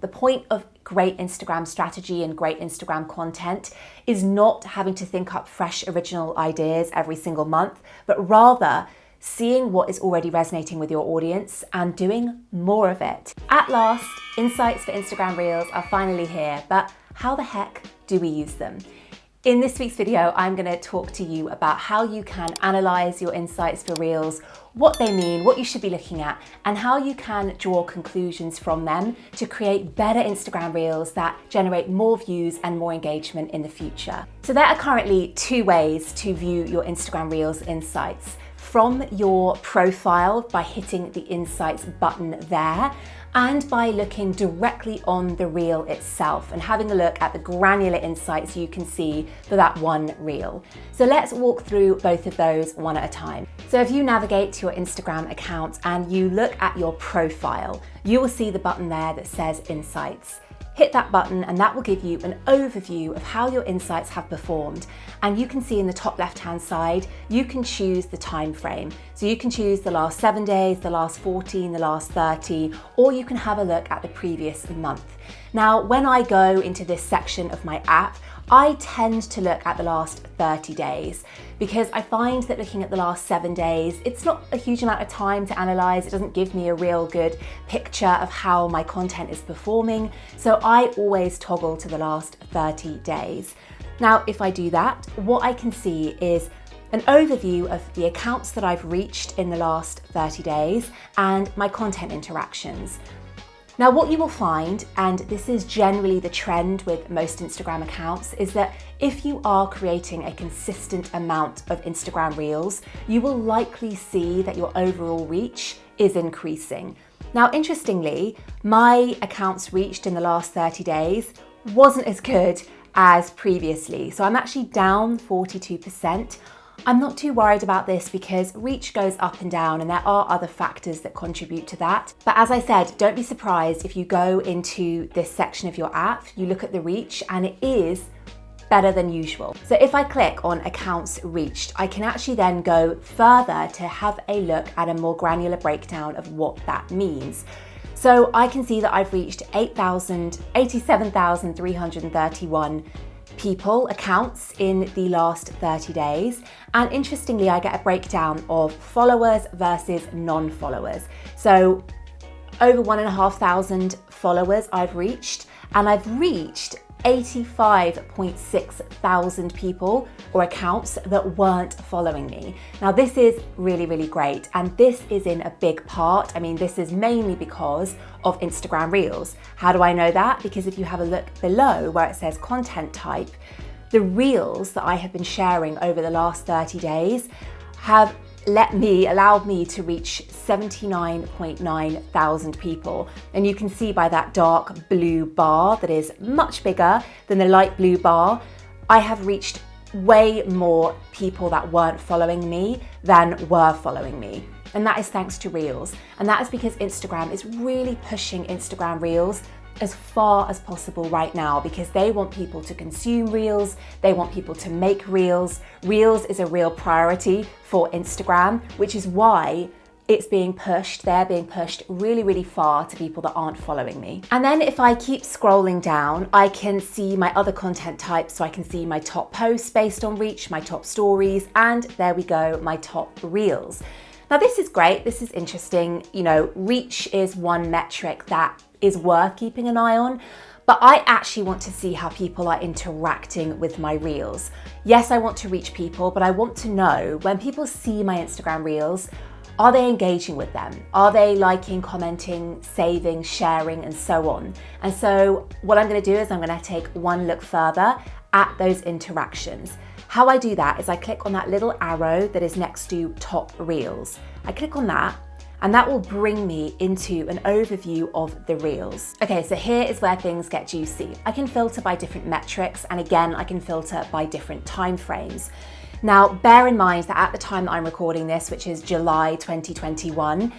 The point of great Instagram strategy and great Instagram content is not having to think up fresh original ideas every single month, but rather seeing what is already resonating with your audience and doing more of it. At last, insights for Instagram Reels are finally here, but how the heck do we use them? In this week's video, I'm going to talk to you about how you can analyze your insights for Reels, what they mean, what you should be looking at, and how you can draw conclusions from them to create better Instagram Reels that generate more views and more engagement in the future. So there are currently two ways to view your Instagram Reels insights. From your profile by hitting the Insights button there, and by looking directly on the reel itself and having a look at the granular insights you can see for that one reel. So let's walk through both of those one at a time. So if you navigate to your Instagram account and you look at your profile, you will see the button there that says Insights. Hit that button and that will give you an overview of how your insights have performed. And you can see in the top left-hand side, you can choose the time frame. So you can choose the last 7 days, the last 14, the last 30, or you can have a look at the previous month. Now, when I go into this section of my app, I tend to look at the last 30 days because I find that looking at the last 7 days, it's not a huge amount of time to analyze. It doesn't give me a real good picture of how my content is performing. So I always toggle to the last 30 days. Now, if I do that, what I can see is an overview of the accounts that I've reached in the last 30 days and my content interactions. Now, what you will find, and this is generally the trend with most Instagram accounts, is that if you are creating a consistent amount of Instagram Reels, you will likely see that your overall reach is increasing. Now, interestingly, my accounts reached in the last 30 days wasn't as good as previously. So I'm actually down 42%. I'm not too worried about this because reach goes up and down and there are other factors that contribute to that. But as I said, don't be surprised if you go into this section of your app, you look at the reach and it is better than usual. So if I click on accounts reached, I can actually then go further to have a look at a more granular breakdown of what that means. So I can see that I've reached 87,331 people, accounts in the last 30 days. And interestingly, I get a breakdown of followers versus non-followers. So over 1,500 followers I've reached, and I've reached 85.6 thousand people or accounts that weren't following me. Now this is really, really great. And this is in a big part. I mean, this is mainly because of Instagram Reels. How do I know that? Because if you have a look below where it says content type, the Reels that I have been sharing over the last 30 days have allowed me to reach 79.9 thousand people. And you can see by that dark blue bar that is much bigger than the light blue bar, I have reached way more people that weren't following me than were following me. And that is thanks to Reels. And that is because Instagram is really pushing Instagram Reels as far as possible right now because they want people to consume Reels, they want people to make Reels. Reels is a real priority for Instagram, which is why it's being pushed, they're being pushed really, really far to people that aren't following me. And then if I keep scrolling down, I can see my other content types. So I can see my top posts based on reach, my top stories, and there we go, my top Reels. Now this is great, this is interesting. You know, reach is one metric that is worth keeping an eye on, but I actually want to see how people are interacting with my Reels. Yes, I want to reach people, but I want to know when people see my Instagram Reels, are they engaging with them? Are they liking, commenting, saving, sharing, and so on? And so what I'm gonna do is I'm gonna take one look further at those interactions. How I do that is I click on that little arrow that is next to top Reels. I click on that, and that will bring me into an overview of the Reels. Okay, so here is where things get juicy. I can filter by different metrics, and again, I can filter by different time frames. Now, bear in mind that at the time that I'm recording this, which is July 2021,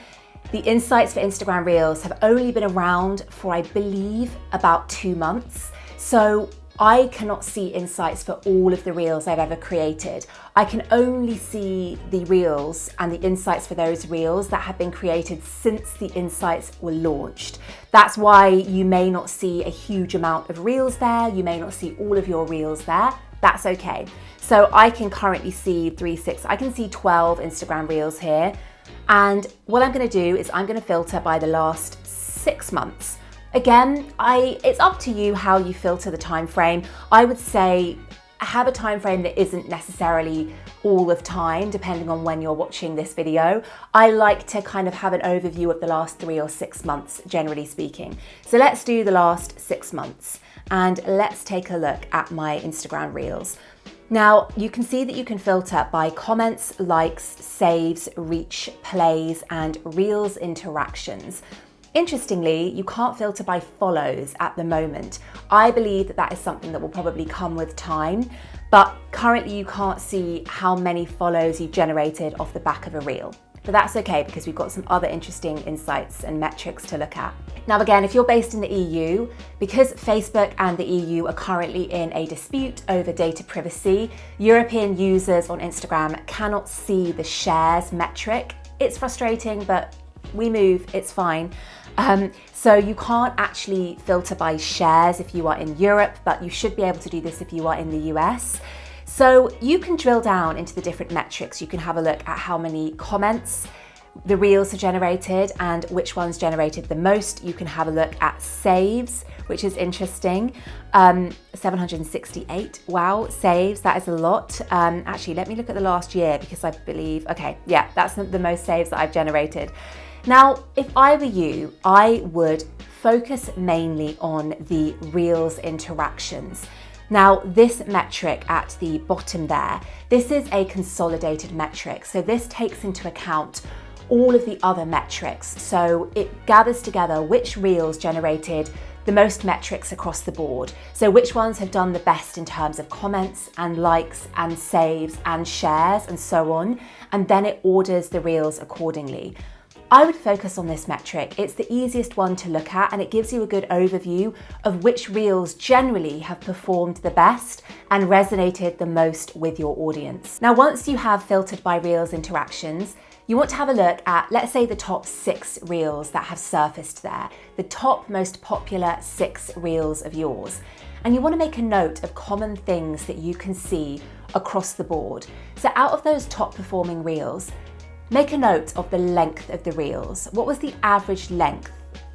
the insights for Instagram Reels have only been around for, I believe, about 2 months. So I cannot see insights for all of the reels I've ever created. I can only see the reels and the insights for those reels that have been created since the insights were launched. That's why you may not see a huge amount of reels there. You may not see all of your reels there. That's okay. So I can currently see 12 Instagram reels here. And what I'm going to do is I'm going to filter by the last 6 months. Again, it's up to you how you filter the time frame. I would say have a time frame that isn't necessarily all of time, depending on when you're watching this video. I like to kind of have an overview of the last 3 or 6 months, generally speaking. So let's do the last 6 months and let's take a look at my Instagram reels. Now, you can see that you can filter by comments, likes, saves, reach, plays, and reels interactions. Interestingly, you can't filter by follows at the moment. I believe that that is something that will probably come with time, but currently you can't see how many follows you generated off the back of a reel. But that's okay because we've got some other interesting insights and metrics to look at. Now again, if you're based in the EU, because Facebook and the EU are currently in a dispute over data privacy, European users on Instagram cannot see the shares metric. It's frustrating, but we move, it's fine. So you can't actually filter by shares if you are in Europe, but you should be able to do this if you are in the US. So you can drill down into the different metrics. You can have a look at how many comments the reels are generated and which ones generated the most. You can have a look at saves, which is interesting. 768, wow, saves, that is a lot. Actually, let me look at the last year because I believe, okay, yeah, that's the most saves that I've generated. Now, if I were you, I would focus mainly on the reels interactions. Now, this metric at the bottom there, this is a consolidated metric. So this takes into account all of the other metrics. So it gathers together which reels generated the most metrics across the board. So which ones have done the best in terms of comments and likes and saves and shares and so on. And then it orders the reels accordingly. I would focus on this metric. It's the easiest one to look at and it gives you a good overview of which reels generally have performed the best and resonated the most with your audience. Now, once you have filtered by reels interactions, you want to have a look at, let's say, the top 6 reels that have surfaced there, the top most popular 6 reels of yours. And you want to make a note of common things that you can see across the board. So out of those top performing reels, make a note of the length of the reels. What was the average length?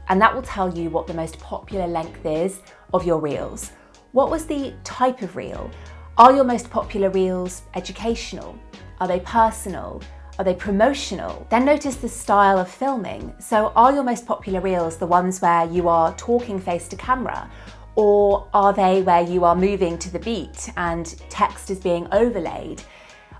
And that will tell you what the most popular length is of your reels. What was the type of reel? Are your most popular reels educational? Are they personal? Are they promotional? Then notice the style of filming. So are your most popular reels the ones where you are talking face to camera? Or are they where you are moving to the beat and text is being overlaid?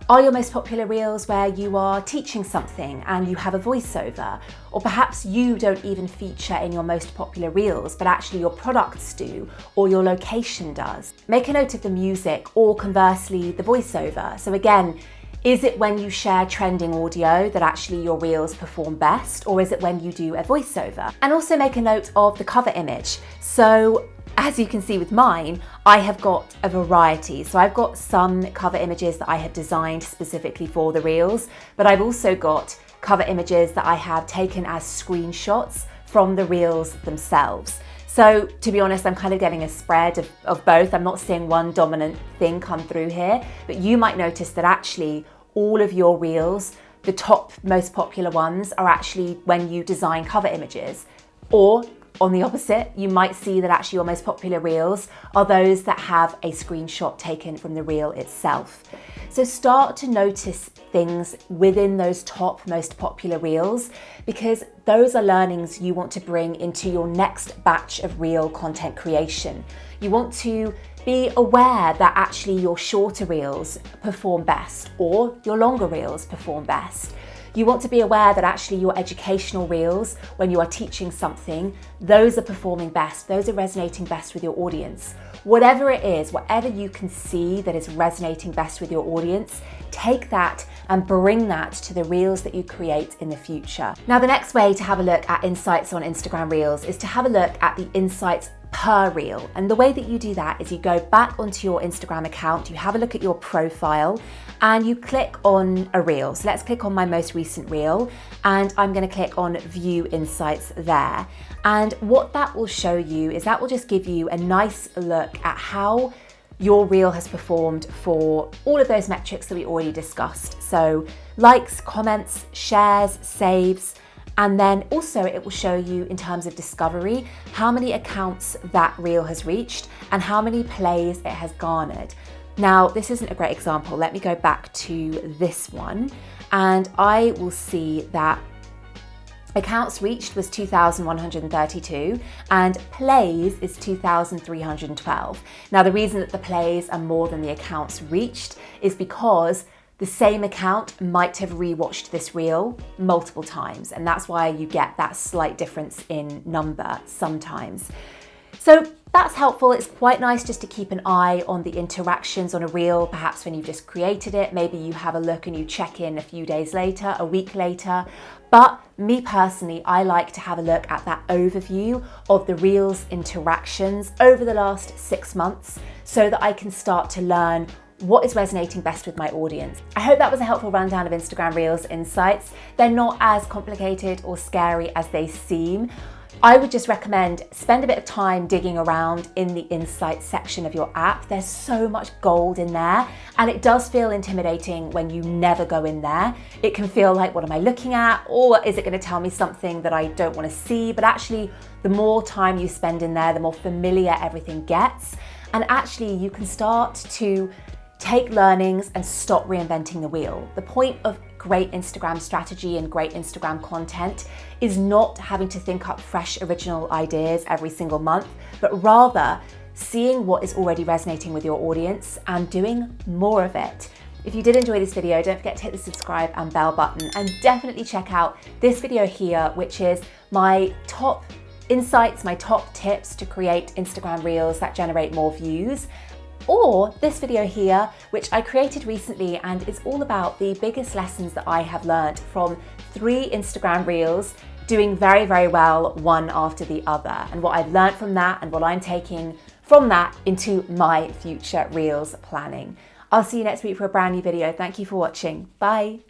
Are your most popular reels where you are teaching something and you have a voiceover? Or perhaps you don't even feature in your most popular reels, but actually your products do, or your location does. Make a note of the music, or conversely, the voiceover. So again, is it when you share trending audio that actually your reels perform best, or is it when you do a voiceover? And also make a note of the cover image. So as you can see with mine, I have got a variety. So I've got some cover images that I have designed specifically for the reels, but I've also got cover images that I have taken as screenshots from the reels themselves. So to be honest, I'm kind of getting a spread of both. I'm not seeing one dominant thing come through here, but you might notice that actually all of your reels, the top most popular ones, are actually when you design cover images. Or on the opposite, you might see that actually your most popular reels are those that have a screenshot taken from the reel itself. So start to notice things within those top most popular reels, because those are learnings you want to bring into your next batch of reel content creation. You want to be aware that actually your shorter reels perform best, or your longer reels perform best. You want to be aware that actually your educational reels, when you are teaching something, those are performing best, those are resonating best with your audience. Whatever it is, whatever you can see that is resonating best with your audience, take that and bring that to the reels that you create in the future. Now, the next way to have a look at insights on Instagram Reels is to have a look at the insights per reel. And the way that you do that is you go back onto your Instagram account, you have a look at your profile, and you click on a reel. So let's click on my most recent reel, and I'm going to click on View Insights there. And what that will show you is that will just give you a nice look at how your reel has performed for all of those metrics that we already discussed. So likes, comments, shares, saves, and then also it will show you in terms of discovery how many accounts that reel has reached and how many plays it has garnered. Now, this isn't a great example. Let me go back to this one, and I will see that accounts reached was 2,132 and plays is 2,312. Now, the reason that the plays are more than the accounts reached is because the same account might have rewatched this reel multiple times, and that's why you get that slight difference in number sometimes. So that's helpful. It's quite nice just to keep an eye on the interactions on a reel, perhaps when you've just created it. Maybe you have a look and you check in a few days later, a week later. But me personally, I like to have a look at that overview of the reel's interactions over the last 6 months so that I can start to learn what is resonating best with my audience. I hope that was a helpful rundown of Instagram Reels insights. They're not as complicated or scary as they seem. I would just recommend spend a bit of time digging around in the insights section of your app. There's so much gold in there, and it does feel intimidating when you never go in there. It can feel like, what am I looking at? Or is it going to tell me something that I don't want to see? But actually, the more time you spend in there, the more familiar everything gets. And actually, you can start to take learnings and stop reinventing the wheel. The point of great Instagram strategy and great Instagram content is not having to think up fresh original ideas every single month, but rather seeing what is already resonating with your audience and doing more of it. If you did enjoy this video, don't forget to hit the subscribe and bell button, and definitely check out this video here, which is my top insights, my top tips to create Instagram Reels that generate more views. Or this video here, which I created recently and is all about the biggest lessons that I have learned from 3 Instagram Reels doing very, very well one after the other, and what I've learned from that and what I'm taking from that into my future Reels planning. I'll see you next week for a brand new video. Thank you for watching. Bye.